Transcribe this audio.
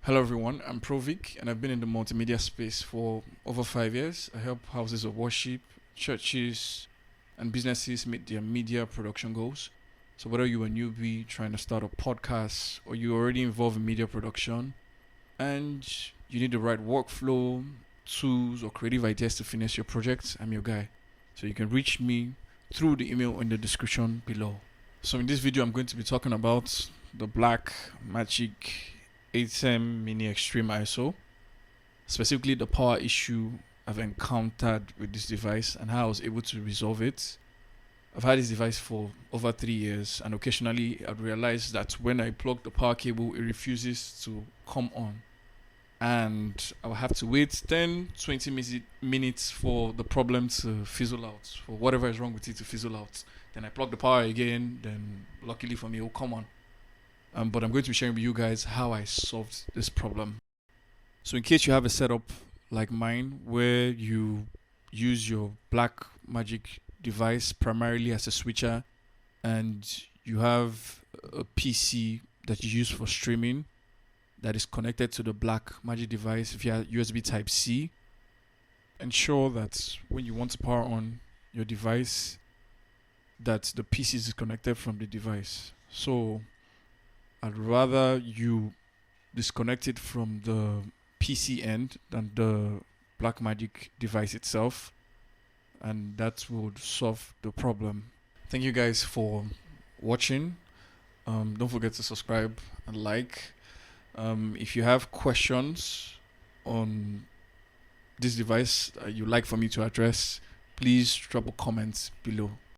Hello everyone, I'm Provic and I've been in the multimedia space for over 5 years. I help houses of worship, churches, and businesses meet their media production goals. So whether you're a newbie trying to start a podcast or you're already involved in media production and you need the right workflow, tools, or creative ideas to finish your project, I'm your guy. So you can reach me through the email in the description below. So in this video, I'm going to be talking about the Blackmagic ATEM Mini Extreme ISO, specifically the power issue I've encountered with this device and how I was able to resolve it. I've had this device for over 3 years, and occasionally I'd realize that when I plug the power cable, it refuses to come on. And I'll have to wait 10-20 minutes for the problem to fizzle out, for whatever is wrong with it to fizzle out. Then I plug the power again, then luckily for me, it will come on. But I'm going to be sharing with you guys how I solved this problem. So in case you have a setup like mine where you use your Blackmagic device primarily as a switcher and you have a PC that you use for streaming that is connected to the Blackmagic device via USB Type-C, ensure that when you want to power on your device that the PC is connected from the device. So I'd rather you disconnect it from the PC end than the Blackmagic device itself, and that would solve the problem. Thank you guys for watching. Don't forget to subscribe and like. If you have questions on this device you'd like for me to address, please drop a comment below.